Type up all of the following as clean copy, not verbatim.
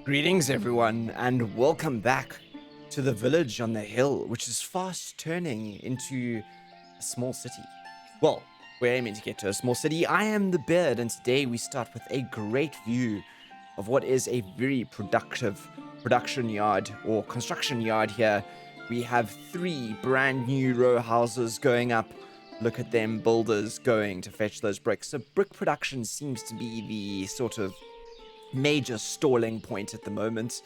Greetings, everyone, and welcome back to the village on the hill, which is fast turning into a small city. Well, we're aiming to get to a small city. I am the Beard, and today we start with a great view of what is a very productive production yard or construction yard here. We have 3 brand new row houses going up. Look at them builders going to fetch those bricks. So brick production seems to be the sort of major stalling point at the moment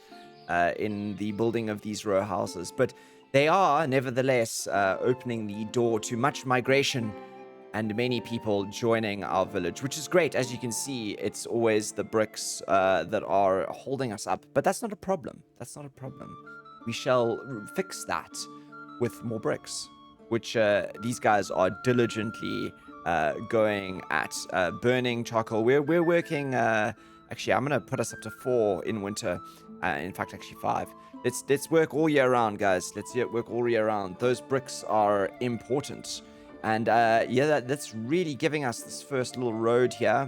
in the building of these row houses, but they are nevertheless opening the door to much migration and many people joining our village, which is great. As you can see, it's always the bricks that are holding us up, but that's not a problem. That's not a problem. We shall fix that with more bricks, which these guys are diligently going at burning charcoal. We're working. Actually, I'm gonna put us up to 4 in winter. In fact, actually 5. Let's work all year round, guys. Let's work all year round. Those bricks are important, and yeah, that's really giving us this first little road here.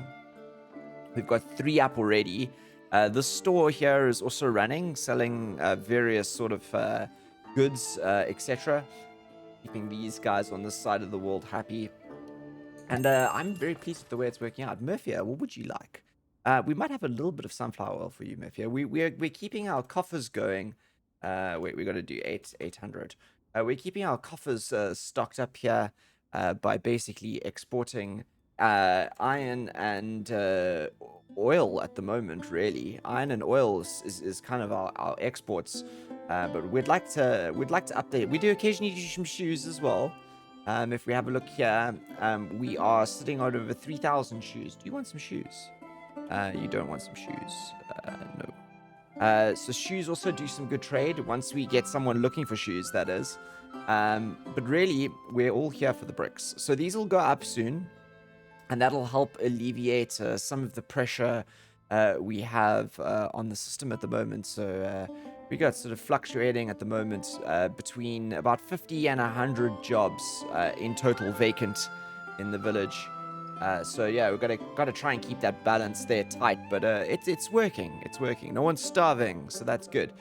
We've got 3 up already. The store here is also running, selling various sort of goods, etc. Keeping these guys on this side of the world happy. And I'm very pleased with the way it's working out. Murphia, what would you like? We might have a little bit of sunflower oil for you, Murphia. We're keeping our coffers going. Wait, we got to do 800. We're keeping our coffers stocked up here by basically exporting iron and oil at the moment. Really, iron and oil is kind of our exports. But we'd like to update. We do occasionally do some shoes as well. If we have a look here, we are sitting on over 3,000 shoes. Do you want some shoes? You don't want some shoes. No. So shoes also do some good trade once we get someone looking for shoes, that is. But really, we're all here for the bricks. So these will go up soon, and that'll help alleviate some of the pressure we have on the system at the moment. So we got sort of fluctuating at the moment between about 50 and 100 jobs in total vacant in the village. So yeah, we've got to try and keep that balance there tight, but it's working. It's working. No one's starving, so that's good.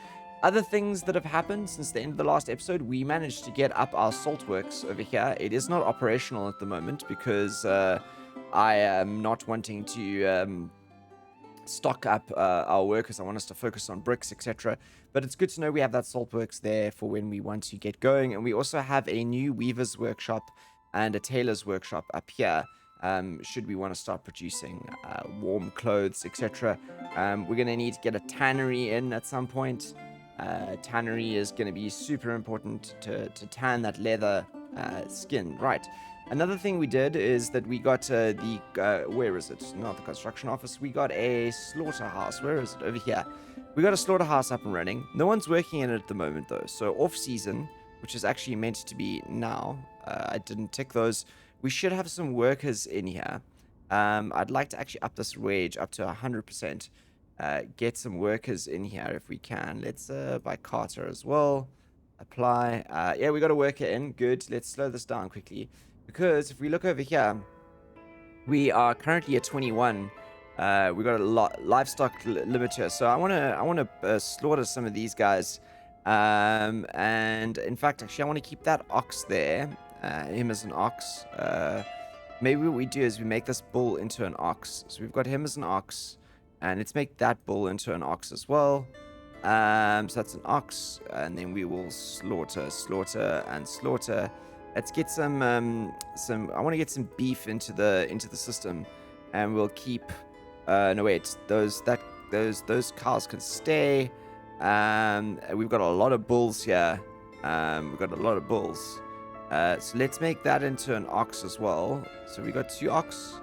Other things that have happened since the end of the last episode, we managed to get up our salt works over here. It is not operational at the moment because I am not wanting to stock up our workers. I want us to focus on bricks, etc. But it's good to know we have that salt works there for when we want to get going. And we also have a new weaver's workshop and a tailor's workshop up here. Should we want to start producing warm clothes, etc. We're going to need to get a tannery in at some point. Tannery is going to be super important to tan that leather skin. Right. Another thing we did is that we got where is it? Not the construction office. We got a slaughterhouse. Where is it? Over here. We got a slaughterhouse up and running. No one's working in it at the moment, though. So off season, which is actually meant to be now. I didn't tick those. We should have some workers in here. I'd like to actually up this wage up to 100%. Get some workers in here if we can. Let's buy Carter as well. Apply. Yeah, we got a worker in. Good. Let's slow this down quickly. Because if we look over here, we are currently at 21. We got a lot livestock limiter. So I want to slaughter some of these guys. And in fact, actually, I want to keep that ox there. Him as an ox. Maybe what we do is we make this bull into an ox. So we've got him as an ox, and let's make that bull into an ox as well. So that's an ox, and then we will slaughter, and slaughter. Let's get some. I want to get some beef into the system, and we'll keep. No wait, those cows can stay. We've got a lot of bulls here. We've got a lot of bulls. So let's make that into an ox as well. So we got 2 ox.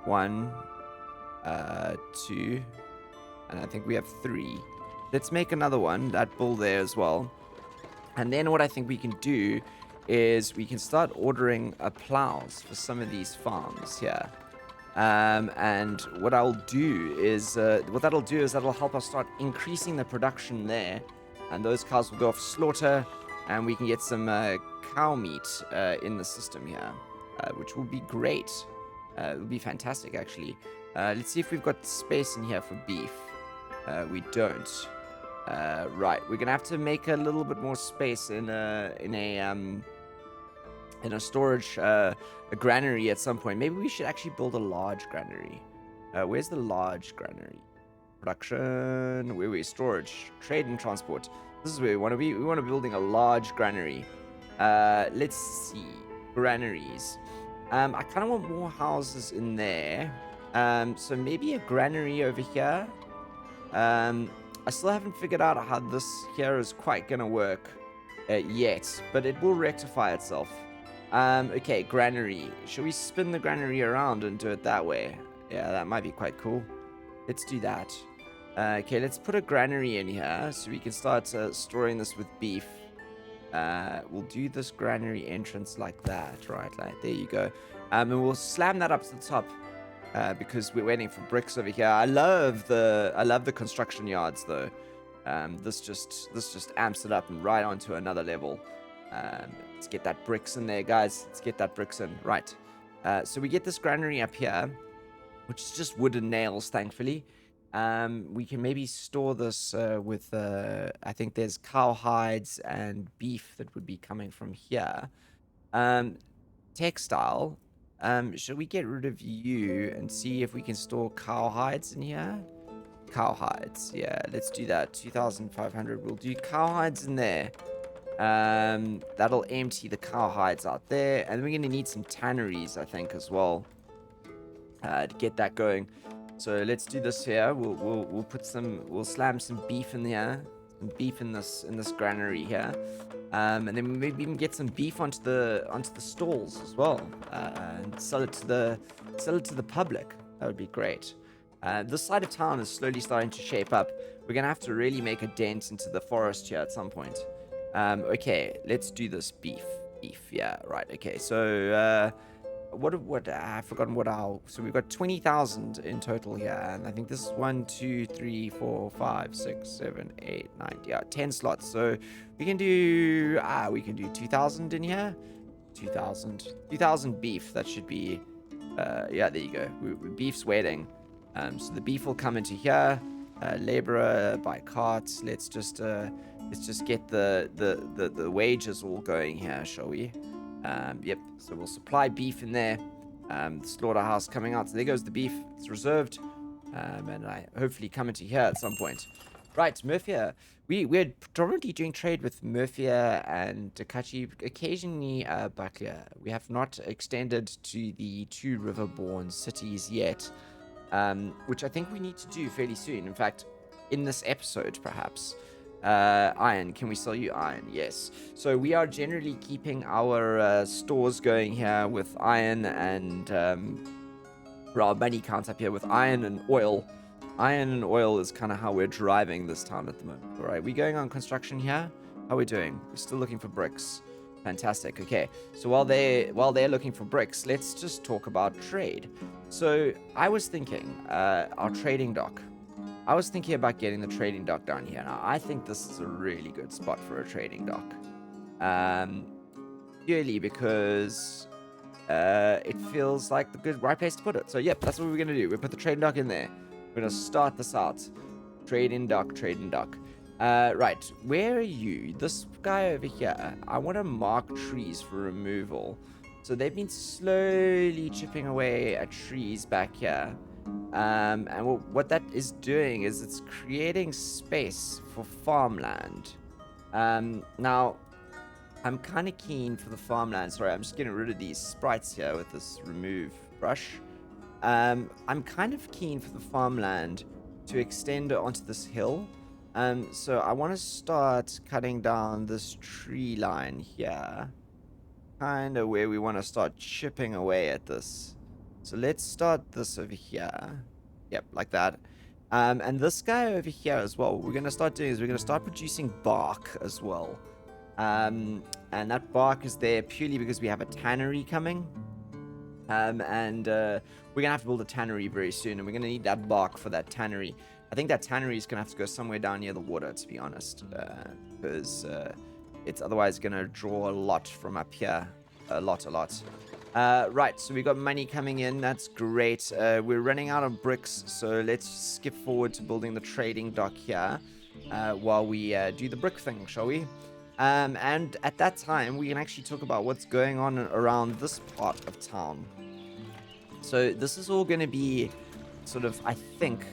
1, 2, and I think we have 3. Let's make another one, that bull there as well. And then what I think we can do is we can start ordering plows for some of these farms here. And what I'll do is, that'll help us start increasing the production there. And those cows will go off slaughter, and we can get some cow meat in the system here, which will be great. It will be fantastic, actually. Let's see if we've got space in here for beef. We don't. Right, we're gonna have to make a little bit more space in a storage, a granary at some point. Maybe we should actually build a large granary. Where's the large granary? Production, where we storage, trade and transport. This is where we want to be. We want to be building a large granary. Let's see, granaries. I kind of want more houses in there. So maybe a granary over here. I still haven't figured out how this here is quite gonna work yet, but it will rectify itself. Okay, granary. Should we spin the granary around and do it that way? Yeah, that might be quite cool. Let's do that. Okay, let's put a granary in here so we can start storing this with beef. We'll do this granary entrance like that, right? Like, there you go. And we'll slam that up to the top because we're waiting for bricks over here. I love the construction yards though. This just amps it up and right onto another level. Let's get that bricks in there, guys. Let's get that bricks in. Right. So we get this granary up here, which is just wooden nails, thankfully. We can maybe store this with, I think there's cow hides and beef that would be coming from here. Textile. Should we get rid of you and see if we can store cow hides in here? Cow hides. Yeah, let's do that. 2,500. We'll do cow hides in there. That'll empty the cow hides out there. And we're going to need some tanneries, I think, as well, to get that going. So let's do this here. We'll slam some beef in there, some beef in this granary here, and then maybe even get some beef onto the stalls as well, and sell it to the public. That would be great. This side of town is slowly starting to shape up. We're gonna have to really make a dent into the forest here at some point. Okay, let's do this beef. Yeah, right. Okay, so what I've forgotten what so we've got 20,000 in total here, and I think this is 1 2 3 4 5 6 7 8 9, yeah, 10 slots. So we can do 2,000 in here. 2,000 beef. That should be yeah, there you go. Beef's waiting. So the beef will come into here. Laborer by cart. Let's just get the wages all going here, shall we? Yep, so we'll supply beef in there. The slaughterhouse coming out. So there goes the beef. It's reserved. And I hopefully come into here at some point. Right, Murphia. We're predominantly doing trade with Murphia and Takachi, occasionally Baklia. We have not extended to the two riverborn cities yet, which I think we need to do fairly soon. In fact, in this episode, perhaps. Iron. Can we sell you iron? Yes. So we are generally keeping our stores going here with iron and our money counts up here with iron and oil. Iron and oil is kind of how we're driving this town at the moment. All right, we going on construction here? How are we doing? We're still looking for bricks. Fantastic. Okay, so while they're looking for bricks, let's just talk about trade. So I was thinking, our trading dock. I was thinking about getting the trading dock down here. Now, I think this is a really good spot for a trading dock. Purely because it feels like the right place to put it. So, yep, that's what we're going to do. We'll put the trading dock in there. We're going to start this out. Trading dock. Right, where are you? This guy over here. I want to mark trees for removal. So they've been slowly chipping away at trees back here. And what that is doing is it's creating space for farmland. Now, I'm kind of keen for the farmland. Sorry, I'm just getting rid of these sprites here with this remove brush. I'm kind of keen for the farmland to extend onto this hill. So I want to start cutting down this tree line here. Kind of where we want to start chipping away at this. So let's start this over here. Yep, like that. And this guy over here as well, what we're going to start doing is we're going to start producing bark as well. And that bark is there purely because we have a tannery coming. We're going to have to build a tannery very soon, and we're going to need that bark for that tannery. I think that tannery is going to have to go somewhere down near the water, to be honest, because it's otherwise going to draw a lot from up here. A lot. Right, so we got money coming in. That's great. We're running out of bricks, so let's skip forward to building the trading dock here while we do the brick thing, shall we? And at that time, we can actually talk about what's going on around this part of town. So this is all going to be sort of, I think,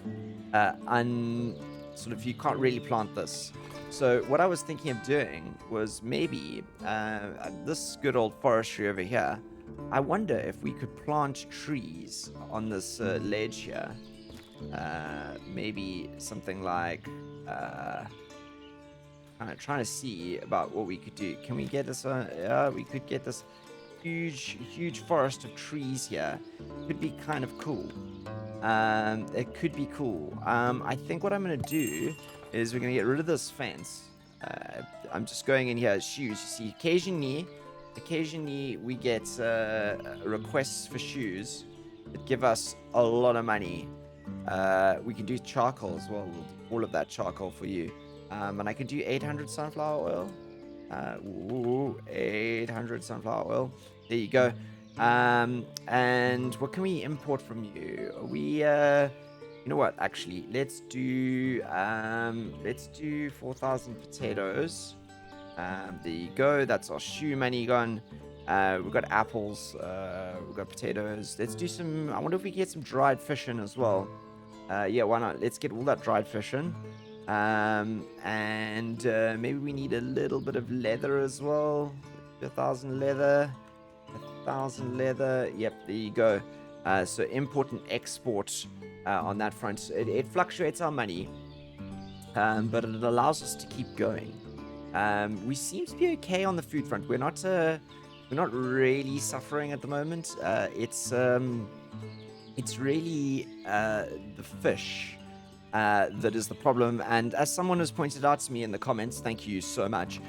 sort of, you can't really plant this. So what I was thinking of doing was maybe this good old forestry over here. I wonder if we could plant trees on this ledge here. Maybe something like kind of trying to see about what we could do. Can we get this? Yeah, we could get this huge forest of trees here. Could be kind of cool. It could be cool. I think what I'm gonna do is we're gonna get rid of this fence. I'm just going in here as shoes. You see, occasionally we get requests for shoes that give us a lot of money. We can do charcoal as well. We'll do all of that charcoal for you. And I can do 800 sunflower oil. 800 sunflower oil. There you go. And what can we import from you? We, you know what? Actually, let's do 4,000 potatoes. There you go. That's our shoe money gone. We've got apples. We've got potatoes. Let's do some. I wonder if we can get some dried fish in as well. Yeah, why not? Let's get all that dried fish in. And maybe we need a little bit of leather as well. 1,000 leather. 1,000 leather. Yep, there you go. So import and export on that front. It fluctuates our money, but it allows us to keep going. We seem to be okay on the food front. We're not really suffering at the moment. It's really the fish that is the problem. And as someone has pointed out to me in the comments, thank you so much.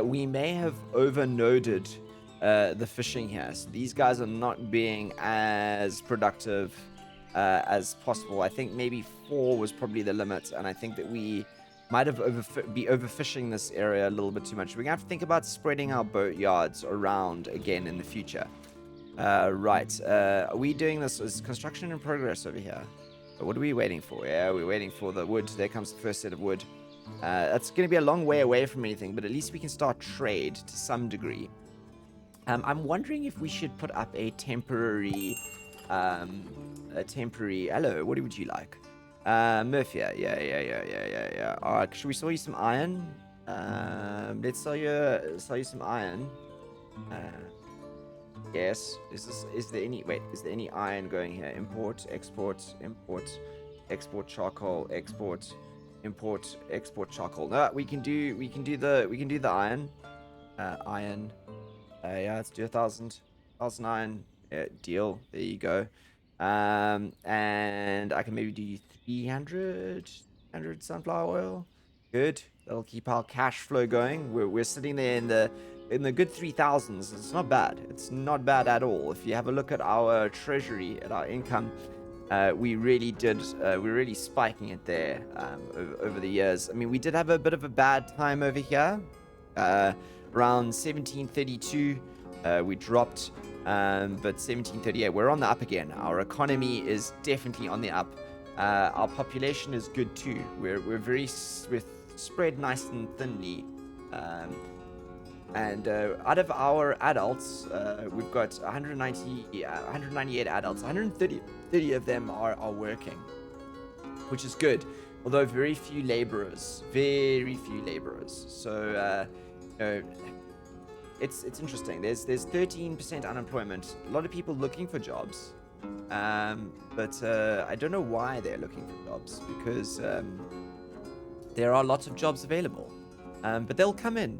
We may have overnoded the fishing here. So these guys are not being as productive as possible. I think maybe 4 was probably the limit, and I think that we might have be overfishing this area a little bit too much. We're gonna have to think about spreading our boat yards around again in the future. Right, are we doing this as construction in progress over here? What are we waiting for? Yeah, we're waiting for the wood. There comes the first set of wood. That's going to be a long way away from anything, but at least we can start trade to some degree. I'm wondering if we should put up a temporary, hello, what would you like? Murphy, yeah. Alright, should we sell you some iron? Let's sell you some iron. Yes. Is there any iron going here? Import, export, charcoal, export, import, export charcoal. No, we can do the iron. Iron. Yeah, let's do 1,000 iron. Yeah, deal. There you go. And I can maybe do 300 sunflower oil. Good. That'll keep our cash flow going. We're sitting there in the good 3,000s. It's not bad. It's not bad at all. If you have a look at our treasury, at our income, we're really spiking it there over the years. I mean, we did have a bit of a bad time over here. Around 1732, we dropped, but 1738, we're on the up again. Our economy is definitely on the up. Our population is good too. We're spread nice and thinly. And out of our adults, we've got 198 adults. 130 of them are working, which is good. Although very few laborers. So, it's interesting. There's 13% unemployment. A lot of people looking for jobs. But I don't know why they're looking for jobs, because there are lots of jobs available. But they'll come in.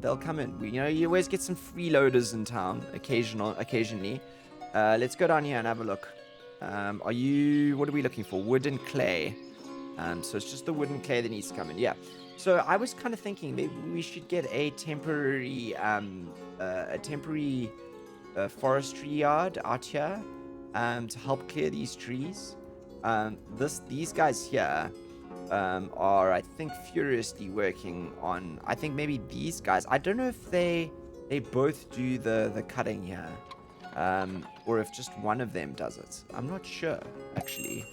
You always get some freeloaders in town occasionally. Let's go down here and have a look. What are we looking for? Wood and clay. So it's just the wood and clay that needs to come in. Yeah. So I was kind of thinking maybe we should get a temporary forestry yard out here to help clear these trees. These guys here are, I think, furiously working on, I think maybe these guys, I don't know if they both do the cutting here, or if just one of them does it. I'm not sure, actually.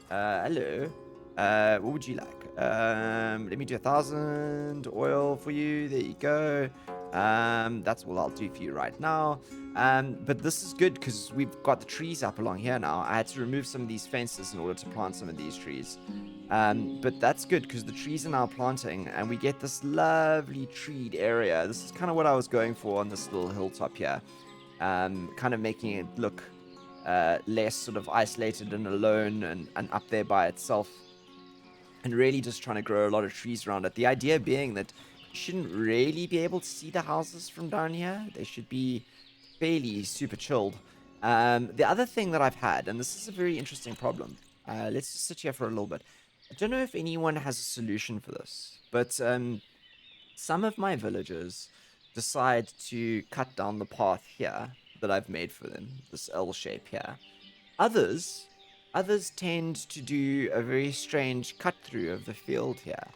Hello. What would you like? Let me do 1,000 oil for you. There you go. That's all I'll do for you right now. But this is good because we've got the trees up along here now. I had to remove some of these fences in order to plant some of these trees. But that's good because the trees are now planting and we get this lovely treed area. This is kind of what I was going for on this little hilltop here. Kind of making it look less sort of isolated and alone and up there by itself. And really just trying to grow a lot of trees around it. The idea being that you shouldn't really be able to see the houses from down here. They should be fairly super chilled. The other thing that I've had, and this is a very interesting problem. Let's just sit here for a little bit. I don't know if anyone has a solution for this, but some of my villagers decide to cut down the path here that I've made for them, this L shape here. Others tend to do a very strange cut through of the field here.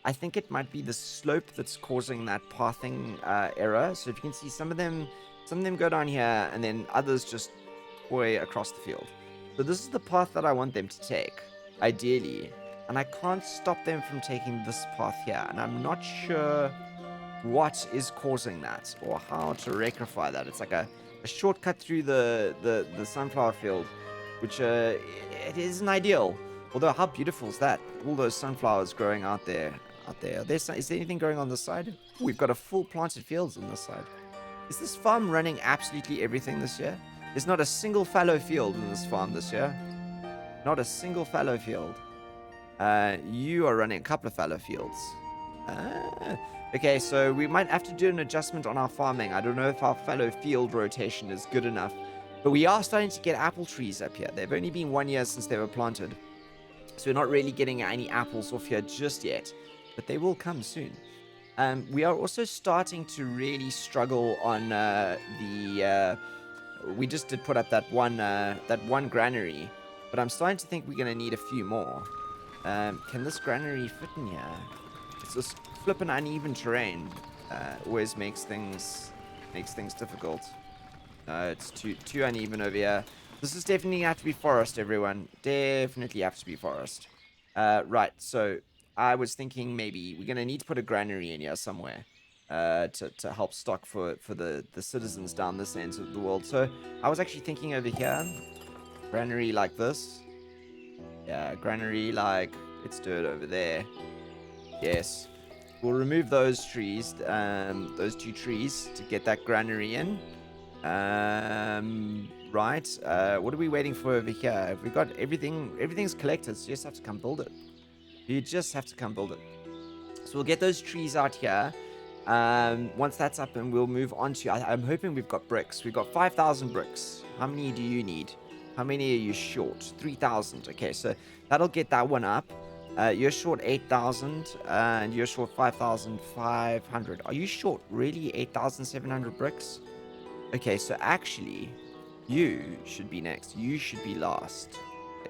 I think it might be the slope that's causing that pathing error. So if you can see, some of them go down here, and then others just way across the field. So this is the path that I want them to take, ideally. And I can't stop them from taking this path here. And I'm not sure what is causing that or how to rectify that. It's like a shortcut through the sunflower field, which it isn't ideal. Although, how beautiful is that? All those sunflowers growing out there. Is there anything growing on this side? We've got a full planted fields on this side. Is this farm running absolutely everything this year? There's not a single fallow field in this farm this year. Not a single fallow field. You are running a couple of fallow fields. Okay, so we might have to do an adjustment on our farming. I don't know if our fallow field rotation is good enough. But we are starting to get apple trees up here. They've only been 1 year since they were planted. So we're not really getting any apples off here just yet. But they will come soon. We are also starting to really struggle on we just did put up that one granary. But I'm starting to think we're going to need a few more. Can this granary fit in here? It's this flippin' uneven terrain. Always makes things difficult. It's too uneven over here. This is definitely have to be forest, everyone. Definitely have to be forest. Right, so I was thinking maybe we're going to need to put a granary in here somewhere to help stock for the citizens down this end of the world. So I was actually thinking over here, granary like this. Yeah, granary like, let's do it over there. Yes. We'll remove those trees, those 2 trees to get that granary in. Right. What are we waiting for over here? Have we got everything? Everything's collected, so you just have to come build it. You just have to come build it. So we'll get those trees out here. Once that's up, and we'll move on to... I'm hoping we've got bricks. We've got 5,000 bricks. How many do you need? How many are you short? 3,000. Okay, so that'll get that one up. You're short 8,000, and you're short 5,500. Are you short really 8,700 bricks? Okay, so actually, you should be next. You should be last.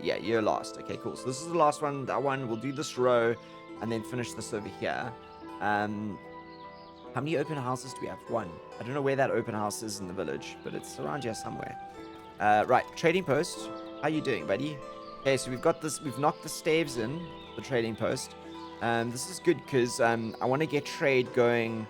Yeah, you're last. Okay, cool. So this is the last one. That one, we'll do this row, and then finish this over here. How many open houses do we have? 1. I don't know where that open house is in the village, but it's around here somewhere. Right, trading post. How you doing, buddy? Okay, so we've got this. We've knocked the staves in, the trading post. This is good because I want to get trade going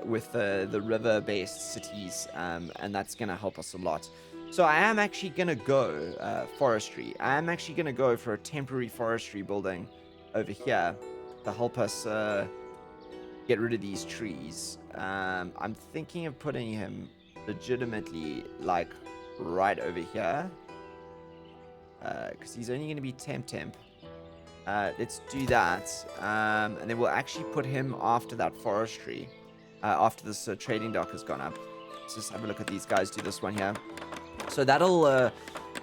with the river-based cities, and that's going to help us a lot. So I am actually going to go forestry. I am actually going to go for a temporary forestry building over here to help us get rid of these trees. I'm thinking of putting him legitimately like right over here, because he's only going to be temp. Let's do that, and then we'll actually put him after that forestry, after this trading dock has gone up. Let's just have a look at these guys do this one here. So that'll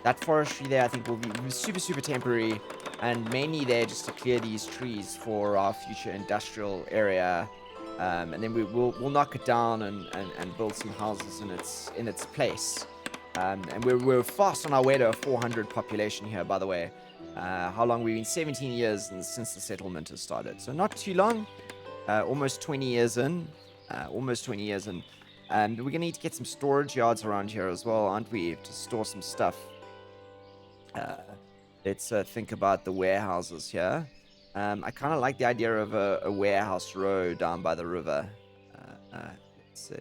that forestry there, I think, will be super temporary, and mainly there just to clear these trees for our future industrial area, and then we'll knock it down and build some houses in its place. And we're fast on our way to a 400 population here, by the way. How long we've been? 17 years since the settlement has started, so not too long. Almost 20 years in. We're gonna need to get some storage yards around here as well, aren't we, to store some stuff. Let's think about the warehouses here. I kind of like the idea of a warehouse row down by the river.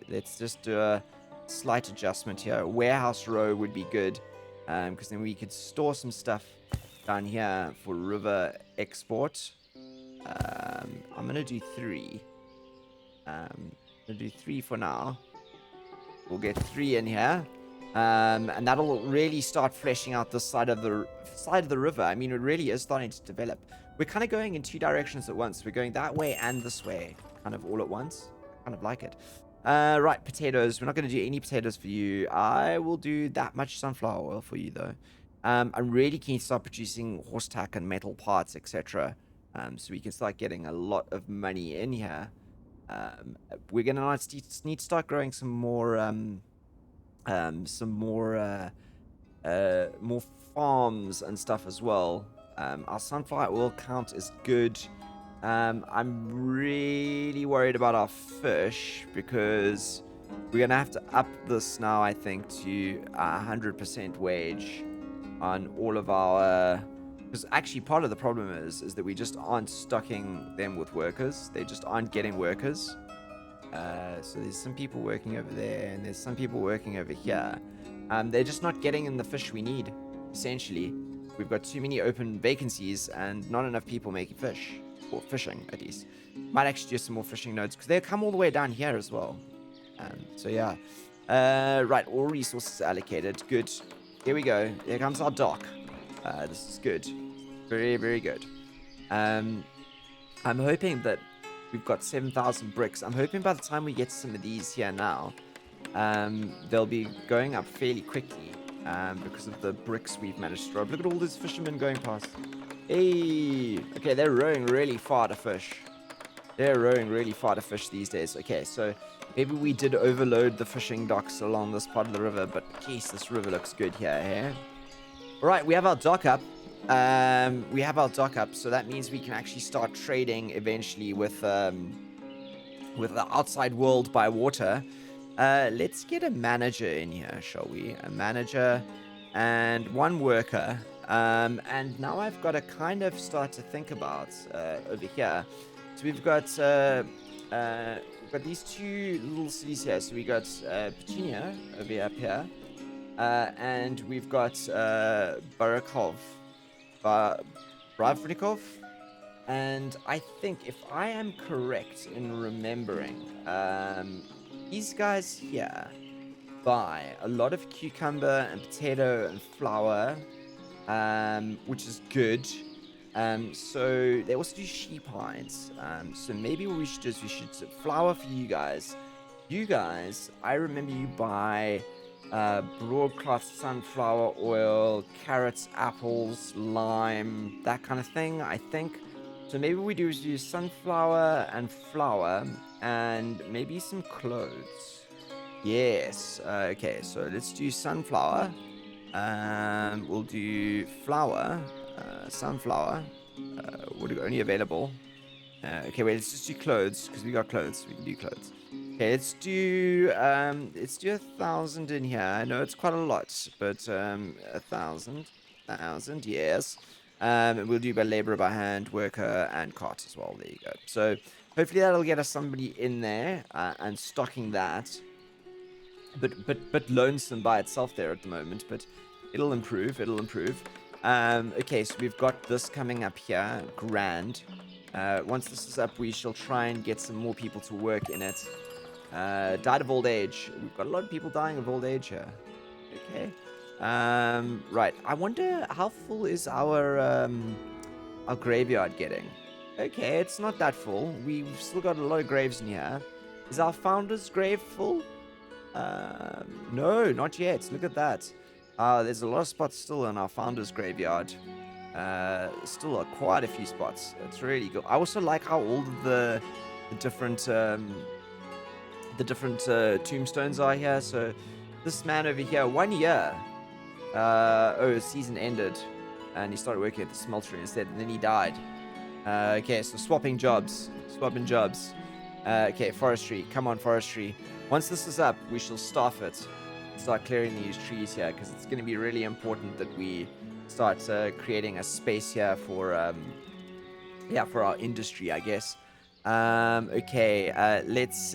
Let's just do a slight adjustment here. A warehouse row would be good, because then we could store some stuff down here for river export. I'm gonna do 3. I'm gonna do 3 for now. We'll get 3 in here. And that'll really start fleshing out this side of the river. I mean, it really is starting to develop. We're kind of going in 2 directions at once. We're going that way and this way, kind of all at once. Kind of like it. Right, potatoes. We're not going to do any potatoes for you. I will do that much sunflower oil for you, though. I'm really keen to start producing horse tack and metal parts, etc. So we can start getting a lot of money in here. We're going to need to start growing some more more farms and stuff as well. Our sunflower oil count is good. I'm really worried about our fish because we're gonna have to up this now, I think, to 100% wage on all of our because actually part of the problem is that we just aren't stocking them with workers. They just aren't getting workers. So there's some people working over there and there's some people working over here. They're just not getting in the fish we need, essentially. We've got too many open vacancies and not enough people making fish, or fishing at least. Might actually do some more fishing nodes because they'll come all the way down here as well. So yeah. Right, all resources allocated. Good. Here we go. Here comes our dock. This is good. Very, very good. I'm hoping that we've got 7,000 bricks. I'm hoping by the time we get some of these here now, they'll be going up fairly quickly because of the bricks we've managed to drop. Look at all these fishermen going past. Hey! Okay, they're rowing really far to fish. They're rowing really far to fish these days. Okay, so maybe we did overload the fishing docks along this part of the river, but geez, this river looks good here, eh? Alright, we have our dock up. So that means we can actually start trading eventually with the outside world by water. Let's get a manager in here, shall we? A manager and 1 worker. And now I've got to kind of start to think about over here. So we've got these 2 little cities here. So we got Petunia over up here. And we've got Bravnikov. And I think, if I am correct in remembering, these guys here buy a lot of cucumber and potato and flour, which is good. So they also do sheep hides. So maybe what we should do is we should flour for you guys. You guys, I remember you buy broadcloth sunflower oil, carrots, apples, lime, that kind of thing, I think. So maybe what we do is use sunflower and flour and maybe some clothes. Yes. Okay, so let's do sunflower. We'll do flour, sunflower. Would only available. Okay, wait, let's just do clothes because we got clothes. We can do clothes. Okay, let's do 1,000 in here. I know it's quite a lot, but 1,000, yes. We'll do by labor, by hand, worker, and cart as well. There you go. So hopefully that'll get us somebody in there and stocking that. But lonesome by itself there at the moment. But it'll improve. It'll improve. Okay, so we've got this coming up here. Grand. Once this is up, we shall try and get some more people to work in it. Died of old age. We've got a lot of people dying of old age here. Okay. Right. I wonder how full is our graveyard getting. Okay, it's not that full. We've still got a lot of graves in here. Is our founder's grave full? No, not yet. Look at that. There's a lot of spots still in our founder's graveyard. Still quite a few spots. It's really good. I also like how all of the different tombstones are here. So this man over here, 1 year. His season ended, and he started working at the smeltery instead, and then he died. Okay, so swapping jobs. Okay, forestry. Come on, forestry. Once this is up, we shall staff it. Start clearing these trees here, because it's going to be really important that we start creating a space here for yeah, for our industry, I guess. Okay, let's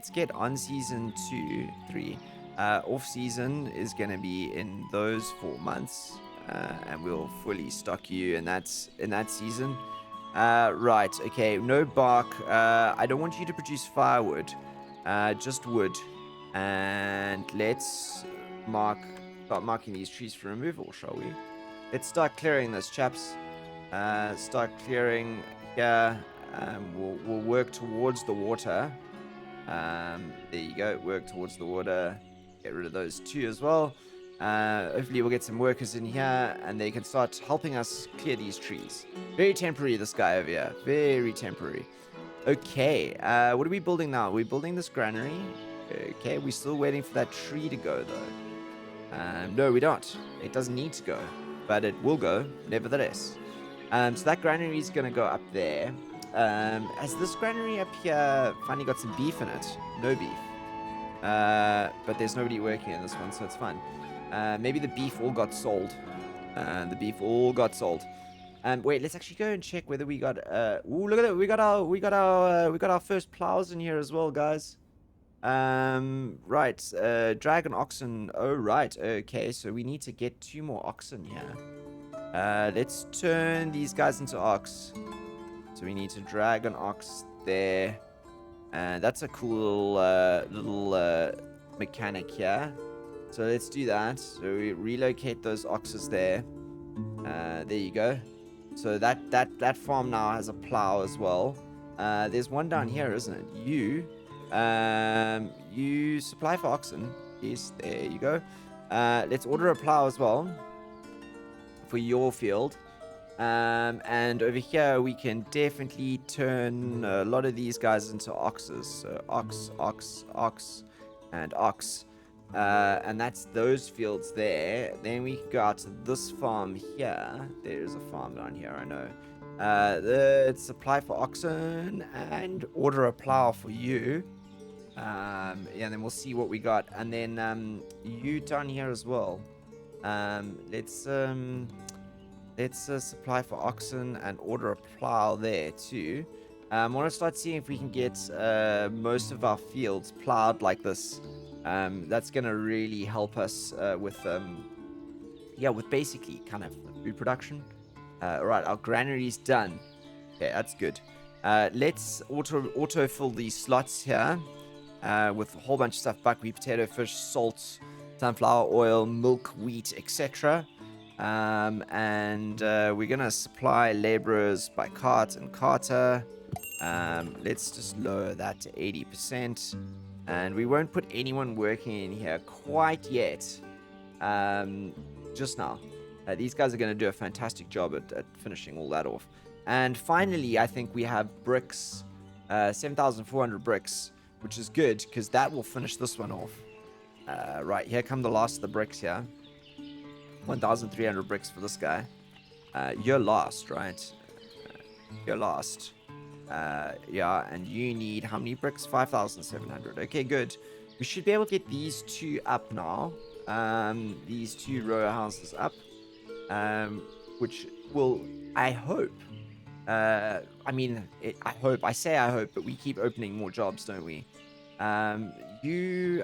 get on season 2, 3. Off season is gonna be in those 4 months, and we'll fully stock you in that season. Right. Okay. No bark. I don't want you to produce firewood, just wood, and let's start marking these trees for removal, shall we? Let's start clearing this, chaps. Start clearing here. We'll work towards the water. There you go. Work towards the water. Get rid of those two as well. Hopefully we'll get some workers in here and they can start helping us clear these trees. Very temporary, this guy over here. Very temporary. Okay. What are we building now? We're building this granary. Okay. We're still waiting for that tree to go though. No, we don't. It doesn't need to go, but it will go nevertheless. So that granary is going to go up there. Has this granary up here finally got some beef in it? No beef. But there's nobody working in this one, so it's fine. Maybe the beef all got sold. The beef all got sold. Wait, let's actually go and check whether we got. Ooh, look at that! We got our first plows in here as well, guys. Right. Dragon oxen. Oh, right. Okay, so we need to get 2 more oxen here. Let's turn these guys into ox. So we need to drag an ox there. And that's a cool little mechanic here. So let's do that. So we relocate those oxes there. There you go. So that farm now has a plow as well. There's one down here, isn't it? You supply for oxen. Yes, there you go. Let's order a plow as well for your field. And over here we can definitely turn a lot of these guys into oxes. So ox, and ox. And that's those fields there. Then we can go out to this farm here. There's a farm down here, I know. Let's supply for oxen and order a plow for you. Yeah, and then we'll see what we got. And then you down here as well. Let's supply for oxen and order a plow there too. I want to start seeing if we can get most of our fields plowed like this. That's gonna really help us with basically kind of food production. Right, our granary's done. Okay, that's good. Let's auto fill these slots here with a whole bunch of stuff: buckwheat, potato, fish, salt, sunflower oil, milk, wheat, etc. And we're gonna supply laborers by cart and carter. Let's just lower that to 80%. And we won't put anyone working in here quite yet. Just now. These guys are going to do a fantastic job at finishing all that off. And finally, I think we have bricks. 7,400 bricks, which is good because that will finish this one off. Right, here come the last of the bricks here. 1,300 bricks for this guy. You're last, right? You're last. Yeah, and you need how many bricks? 5,700. Okay, good. We should be able to get these 2 up now. These 2 row houses up. Which will, I hope. I hope. I say I hope, but we keep opening more jobs, don't we? I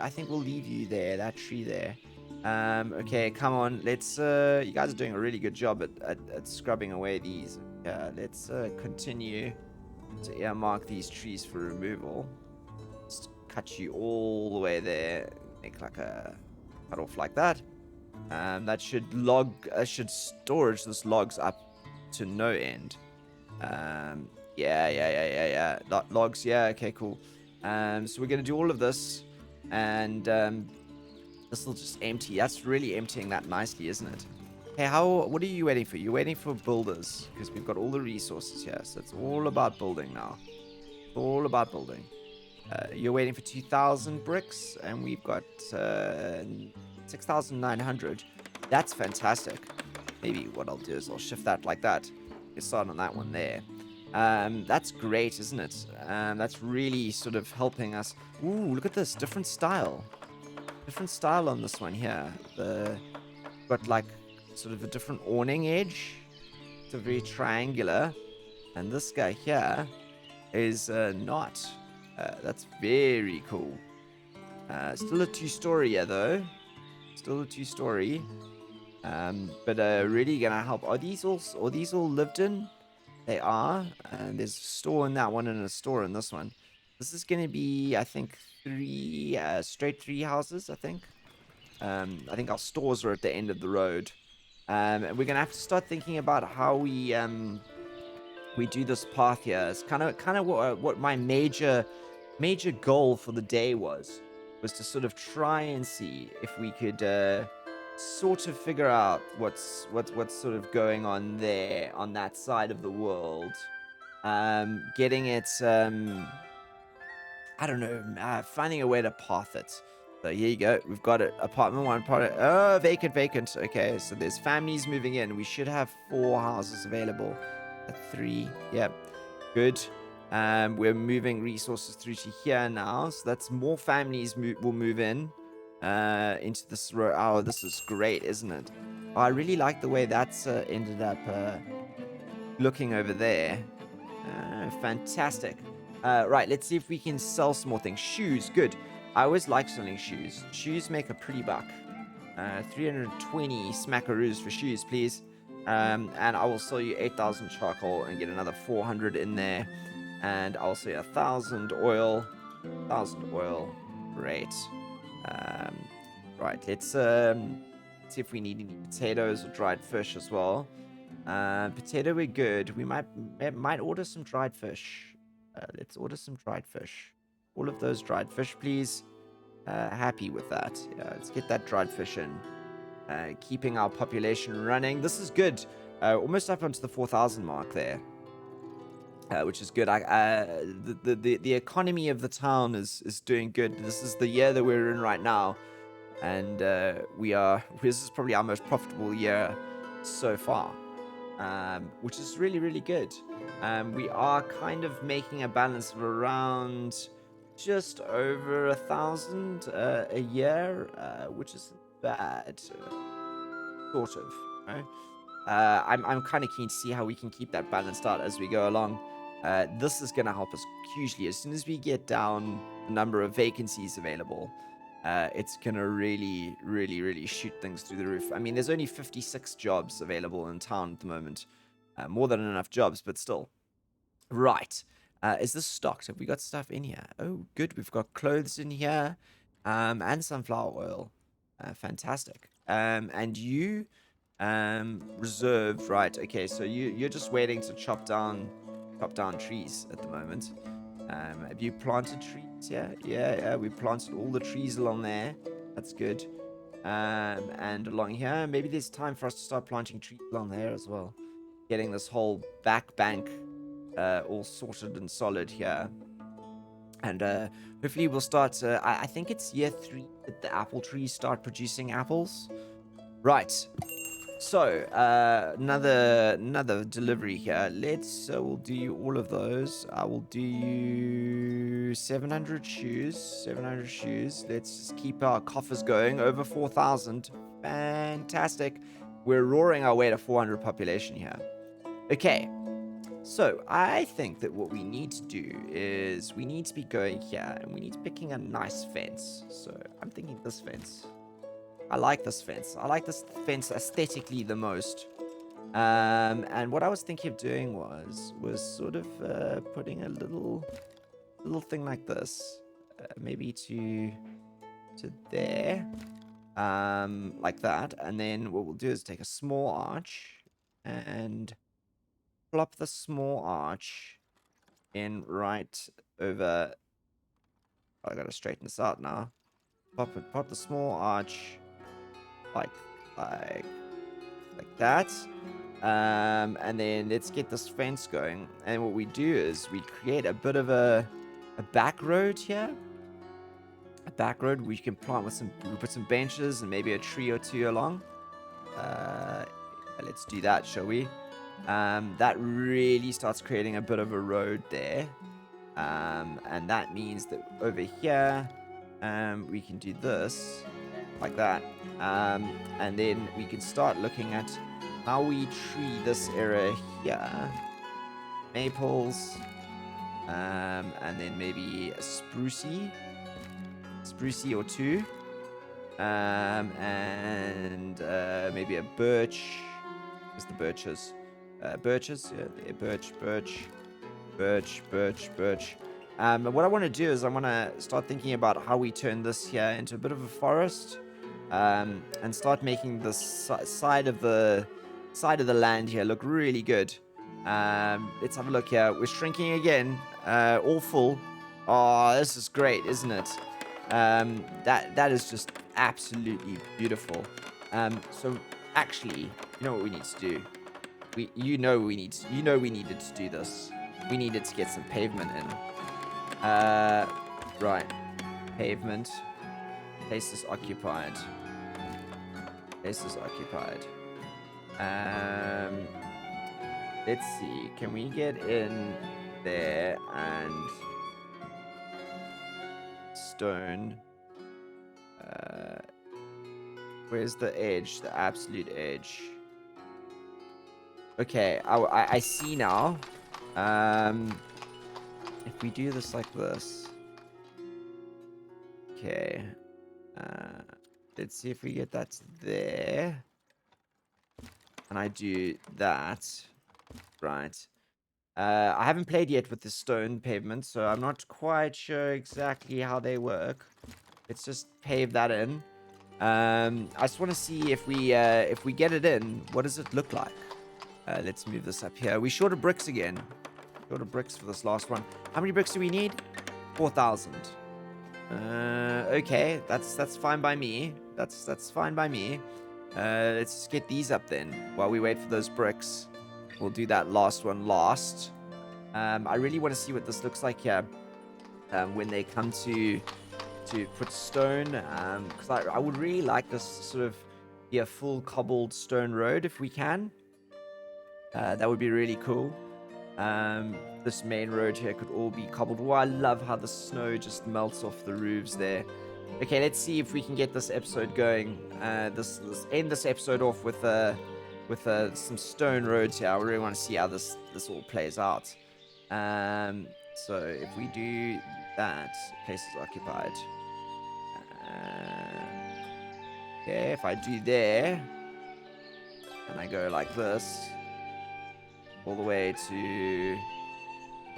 think we'll leave you there, that tree there. Okay, come on. Let's, you guys are doing a really good job at scrubbing away these. Let's continue to earmark these trees for removal. Just cut you all the way there. Make like a cut off like that. That should storage this logs up to no end. Yeah. Logs, yeah, okay, cool. So we're gonna do all of this, and this will just empty. That's really emptying that nicely, isn't it? Hey, what are you waiting for? You're waiting for builders, because we've got all the resources here. So it's all about building now. All about building. You're waiting for 2,000 bricks, and we've got 6,900. That's fantastic. Maybe what I'll do is I'll shift that like that. Get started on that one there. That's great, isn't it? That's really sort of helping us. Ooh, look at this. Different style. Different style on this one here. The got like sort of a different awning edge. It's a very triangular. And this guy here is not. That's very cool. Still a two-story, yeah, though. Still a two-story. But really gonna help. Are these all lived in? They are. And there's a store in that one and a store in this one. This is gonna be, I think, straight three houses, I think. I think our stores are at the end of the road. And we're gonna have to start thinking about how we do this path here. It's kind of what my major goal for the day was to sort of try and see if we could sort of figure out what's sort of going on there on that side of the world. Getting it I don't know, finding a way to path it. So here you go. We've got it. Apartment 1, apartment. Oh, vacant. Okay, so there's families moving in. We should have 4 houses available. 3. Yep. Good. We're moving resources through to here now. So that's more families will move in into this row. Oh, this is great, isn't it? Oh, I really like the way that's ended up looking over there. Fantastic. Right, let's see if we can sell some more things. Shoes, good. I always like selling shoes. Shoes make a pretty buck. 320 smackaroos for shoes, please. And I will sell you 8,000 charcoal and get another 400 in there. And I'll sell you 1,000 oil. 1,000 oil. Great. Right, let's see if we need any potatoes or dried fish as well. Potato, we're good. We might order some dried fish. Let's order some dried fish. All of those dried fish, please. Happy with that. Yeah, let's get that dried fish in. Keeping our population running. This is good. Almost up onto the 4,000 mark there. Which is good. The economy of the town is doing good. This is the year that we're in right now. And this is probably our most profitable year so far. Which is really, really good. We are kind of making a balance of around just over 1,000 a year, which isn't bad, sort of. Right? I'm kind of keen to see how we can keep that balanced out as we go along. This is going to help us hugely. As soon as we get down the number of vacancies available, it's going to really, really, really shoot things through the roof. I mean, there's only 56 jobs available in town at the moment. More than enough jobs, but still. Right. Is this stocked? Have we got stuff in here? Oh, good. We've got clothes in here. And sunflower oil. Fantastic. And you reserved, right? Okay, so you're just waiting to chop down trees at the moment. Have you planted trees? Yeah. We planted all the trees along there. That's good. And along here, maybe there's time for us to start planting trees along there as well. Getting this whole back bank all sorted and solid here. And hopefully we'll start, I think it's year 3 that the apple trees start producing apples. Right. So, another delivery here. We'll do you all of those. I will do you 700 shoes. 700 shoes. Let's just keep our coffers going. Over 4,000. Fantastic. We're roaring our way to 400 population here. Okay. So, I think that what we need to do is we need to be going here and we need to be picking a nice fence. So, I'm thinking this fence. I like this fence. I like this fence aesthetically the most. And what I was thinking of doing was sort of putting a little thing like this, maybe to there, like that. And then what we'll do is take a small arch and plop the small arch in right over. I gotta straighten this out now. Pop the small arch. Like that. And then let's get this fence going. And what we do is we create a bit of a back road here. A back road we can plant with we'll put some benches and maybe a tree or two along. Let's do that, shall we? that really starts creating a bit of a road there. And that means that over here, we can do this like that. And then we can start looking at how we tree this area here. Maples, and then maybe a sprucey or two, and maybe a birch. Where's the birches? Birches, yeah, birch. And what I want to do is I want to start thinking about how we turn this here into a bit of a forest, and start making the side of the land here look really good. Let's have a look here. We're shrinking again, all full. Oh, this is great, isn't it? That is just absolutely beautiful. So actually, you know what we need to do? We needed to do this. We needed to get some pavement in. Right. Pavement. Place is occupied. Let's see. Can we get in there and stone? Where's the edge? The absolute edge. Okay, I see now. If we do this like this. Okay. Let's see if we get that there. And I do that. Right. I haven't played yet with the stone pavement, so I'm not quite sure exactly how they work. Let's just pave that in. I just want to see if we get it in, what does it look like? Let's move this up here. We short of bricks again. Short of bricks for this last one. How many bricks do we need? 4,000. Okay, that's fine by me. That's fine by me. Let's just get these up then while we wait for those bricks. We'll do that last one last. I really want to see what this looks like here when they come to put stone, because I would really like this sort of be a full cobbled stone road if we can. That would be really cool. This main road here could all be cobbled. Oh, I love how the snow just melts off the roofs there. Okay, let's see if we can get this episode going. Let's end this episode off with some stone roads here. I really want to see how this all plays out. So if we do that, place is occupied. Okay, if I do there, and I go like this, all the way to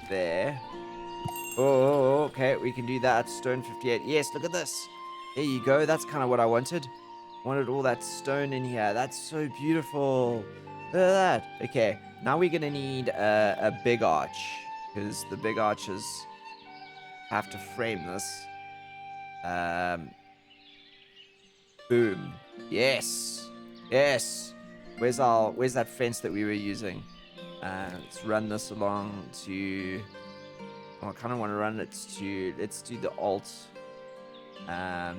there. Oh, okay, we can do that. Stone 58. Yes, look at this. There you go. That's kind of what I wanted. Wanted all that stone in here. That's so beautiful. Look at that. Okay, now we're going to need a big arch, because the big arches have to frame this. Boom. Yes. Yes. Where's that fence that we were using? Let's run this along to... I kind of want to run it to... Let's do the alt. I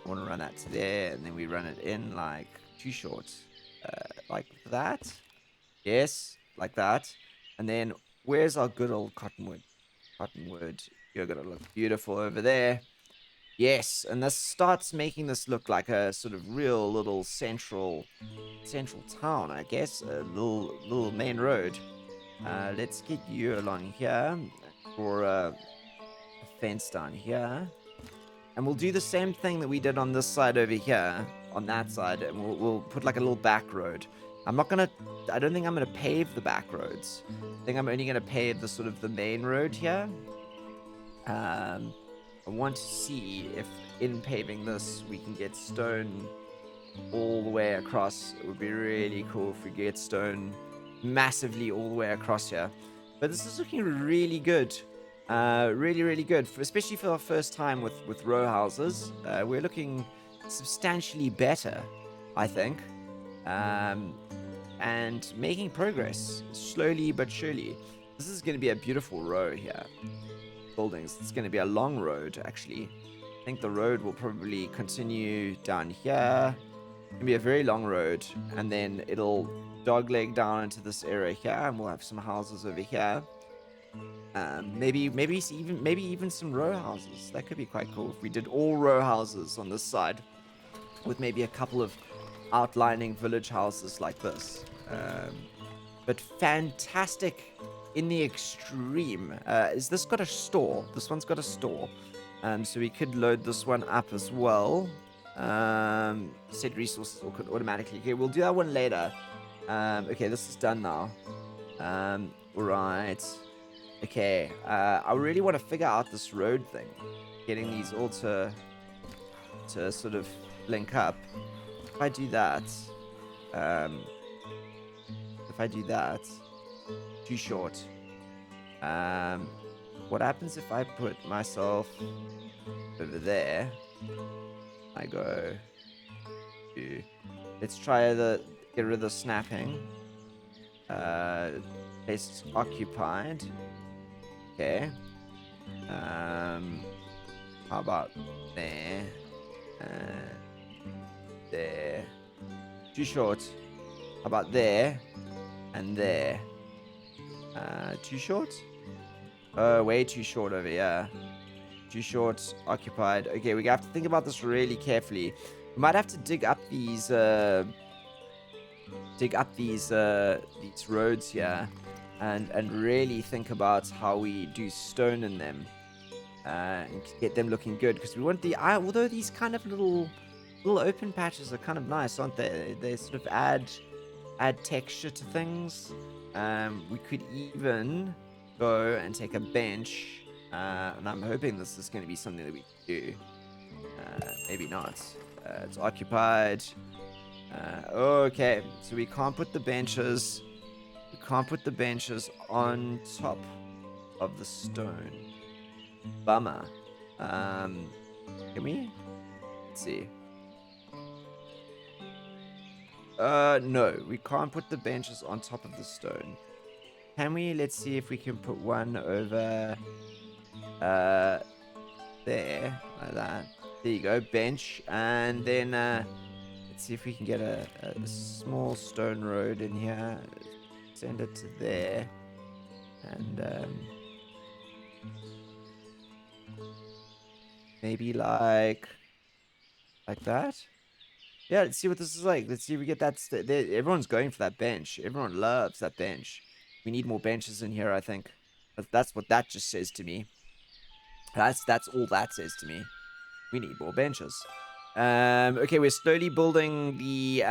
want to run that to there, and then we run it in like too short. Like that. Yes, like that. And then where's our good old cottonwood? Cottonwood. You're going to look beautiful over there. Yes, and this starts making this look like a sort of real little central town, I guess. A little main road. Let's get you along here for a fence down here. And we'll do the same thing that we did on this side over here, on that side, and we'll put like a little back road. I don't think I'm gonna pave the back roads. I think I'm only gonna pave the sort of the main road here. I want to see if in paving this we can get stone all the way across. It would be really cool if we get stone massively all the way across here. But this is looking really good. Really good, especially for our first time with row houses. We're looking substantially better, I think. And making progress slowly but surely. This is going to be a beautiful row here. Buildings. It's going to be a long road, actually. I think the road will probably continue down here, Gonna be a very long road, and then it'll dogleg down into this area here, and we'll have some houses over here. Maybe even some row houses. That could be quite cool if we did all row houses on this side, with maybe a couple of outlining village houses like this. But fantastic in the extreme. Is this got a store? This one's got a store. So we could load this one up as well. Set resources will automatically. Okay, we'll do that one later. Okay, this is done now. Right. Okay, I really want to figure out this road thing. Getting these all to sort of link up. If I do that, too short. What happens if I put myself over there? I go to, let's try get rid of the snapping. Place occupied. Okay. How about there? There. Too short. How about there? And there. Too short? Oh, way too short over here. Too short, occupied. Okay, we have to think about this really carefully. We might have to dig up these roads here, and really think about how we do stone in them, and get them looking good. Because we want although these kind of little open patches are kind of nice, aren't they? They sort of add texture to things. We could even go and take a bench, and I'm hoping this is going to be something that we can do. Maybe not. It's occupied. Okay, so we can't put the benches. We can't put the benches on top of the stone. Bummer. Can we? Let's see. No, we can't put the benches on top of the stone. Can we? Let's see if we can put one over there, like that. There you go, bench. And then let's see if we can get a small stone road in here. Send it to there. And maybe like that. Yeah, let's see what this is like. Let's see if we get that. Everyone's going for that bench. Everyone loves that bench. We need more benches in here, I think. That's what that just says to me. That's all that says to me. We need more benches. Okay, we're slowly building the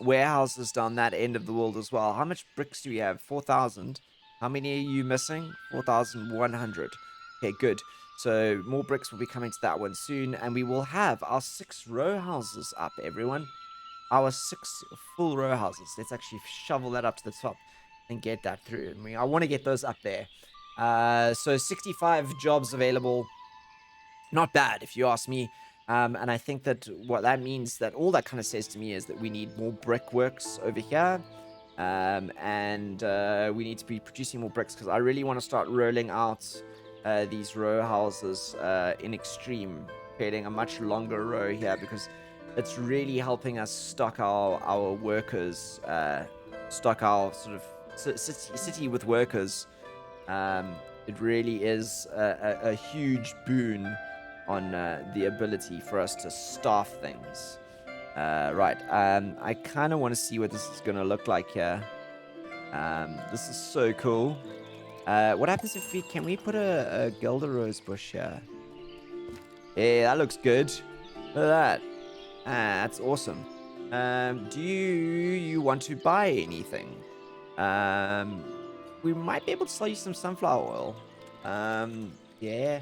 warehouses down that end of the world as well. How much bricks do we have? 4,000. How many are you missing? 4,100. Okay, good. So more bricks will be coming to that one soon, and we will have our 6 row houses up, everyone. Our 6 full row houses. Let's actually shovel that up to the top and get that through. I want to get those up there. So 65 jobs available. Not bad, if you ask me. And I think that what that means, that all that kind of says to me, is that we need more brickworks over here. And we need to be producing more bricks, because I really want to start rolling out these row houses in extreme, creating a much longer row here, because it's really helping us stock our workers, stock our sort of city with workers. It really is a huge boon on the ability for us to staff things. Right, I kind of want to see what this is going to look like here. This is so cool. What happens if can we put a Gilder Rose bush here? Yeah, that looks good. Look at that. That's awesome. Do you want to buy anything? We might be able to sell you some sunflower oil. Yeah.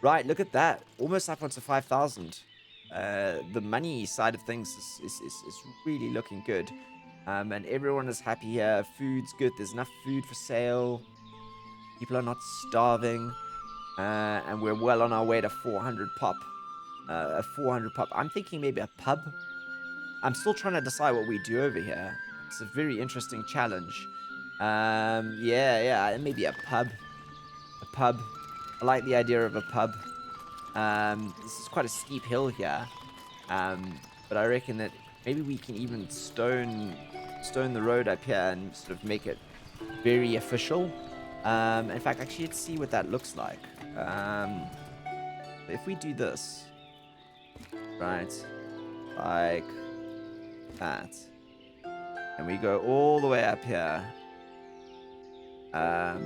Right, look at that. Almost up onto 5,000. The money side of things is really looking good. And everyone is happy here. Food's good. There's enough food for sale. People are not starving. And we're well on our way to 400 pop. 400 pop. I'm thinking maybe a pub. I'm still trying to decide what we do over here. It's a very interesting challenge. Yeah, maybe a pub. A pub. I like the idea of a pub. This is quite a steep hill here. But I reckon that Maybe we can even stone the road up here and sort of make it very official. In fact, actually, let's see what that looks like. If we do this, right, like that, and we go all the way up here, I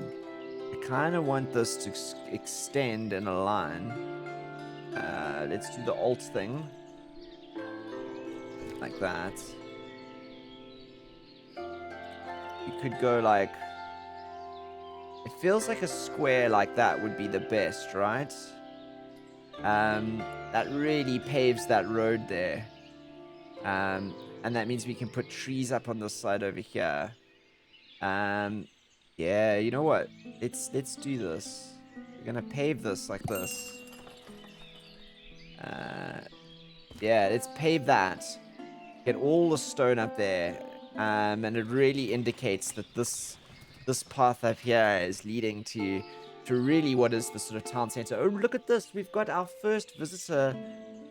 kind of want this to extend in a line. Let's do the alt thing, like that. You could go like, it feels like a square like that would be the best, right? That really paves that road there. And that means we can put trees up on this side over here. Yeah, you know what? Let's do this. We're gonna pave this like this. Yeah, let's pave that. Get all the stone up there. And it really indicates that this path up here is leading to really what is the sort of town center. Oh, look at this! We've got our first visitor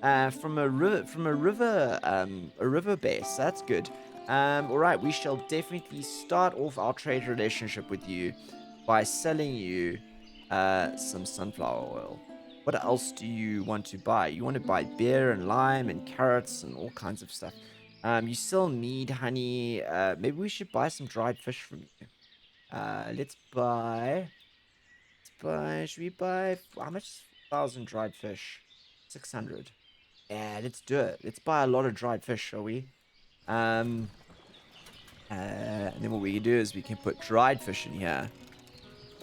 from a river base. That's good. All right, we shall definitely start off our trade relationship with you by selling you some sunflower oil. What else do you want to buy? You want to buy beer and lime and carrots and all kinds of stuff. You still need honey. Maybe we should buy some dried fish from you. Let's buy. Should we buy? How much is 1,000 dried fish? 600. Yeah, let's do it. Let's buy a lot of dried fish, shall we? And then what we can do is we can put dried fish in here.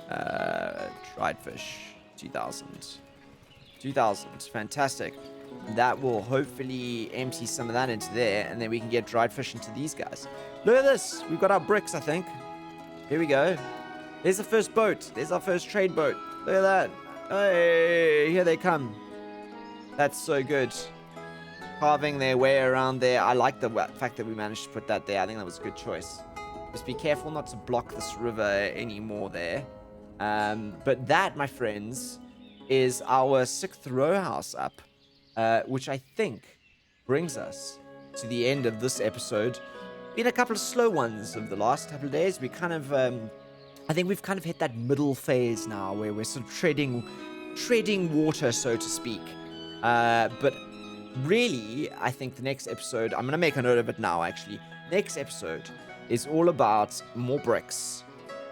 Dried fish, 2,000. 2,000, fantastic. That will hopefully empty some of that into there, and then we can get dried fish into these guys. Look at this. We've got our bricks, I think. Here we go. There's the first boat. There's our first trade boat. Look at that. Hey, here they come. That's so good. Carving their way around there. I like the fact that we managed to put that there. I think that was a good choice. Just be careful not to block this river anymore there. But that, my friends, is our 6th row house up, which I think brings us to the end of this episode. Been a couple of slow ones of the last couple of days. We kind of, I think we've kind of hit that middle phase now where we're sort of treading water, so to speak. But really, I think the next episode, I'm going to make a note of it now, actually. Next episode is all about more bricks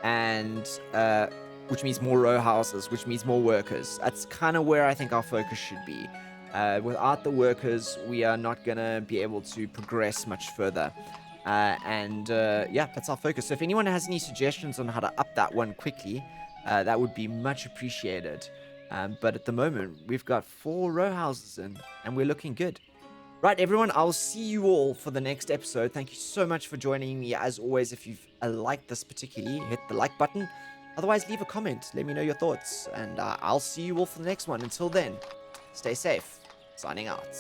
and, which means more row houses, which means more workers. That's kind of where I think our focus should be. Without the workers, we are not going to be able to progress much further. Yeah, that's our focus. So if anyone has any suggestions on how to up that one quickly, that would be much appreciated. But at the moment, we've got 4 row houses in, and we're looking good. Right, everyone, I'll see you all for the next episode. Thank you so much for joining me. As always, if you've liked this particularly, hit the like button. Otherwise, leave a comment. Let me know your thoughts. And I'll see you all for the next one. Until then, stay safe. Signing out.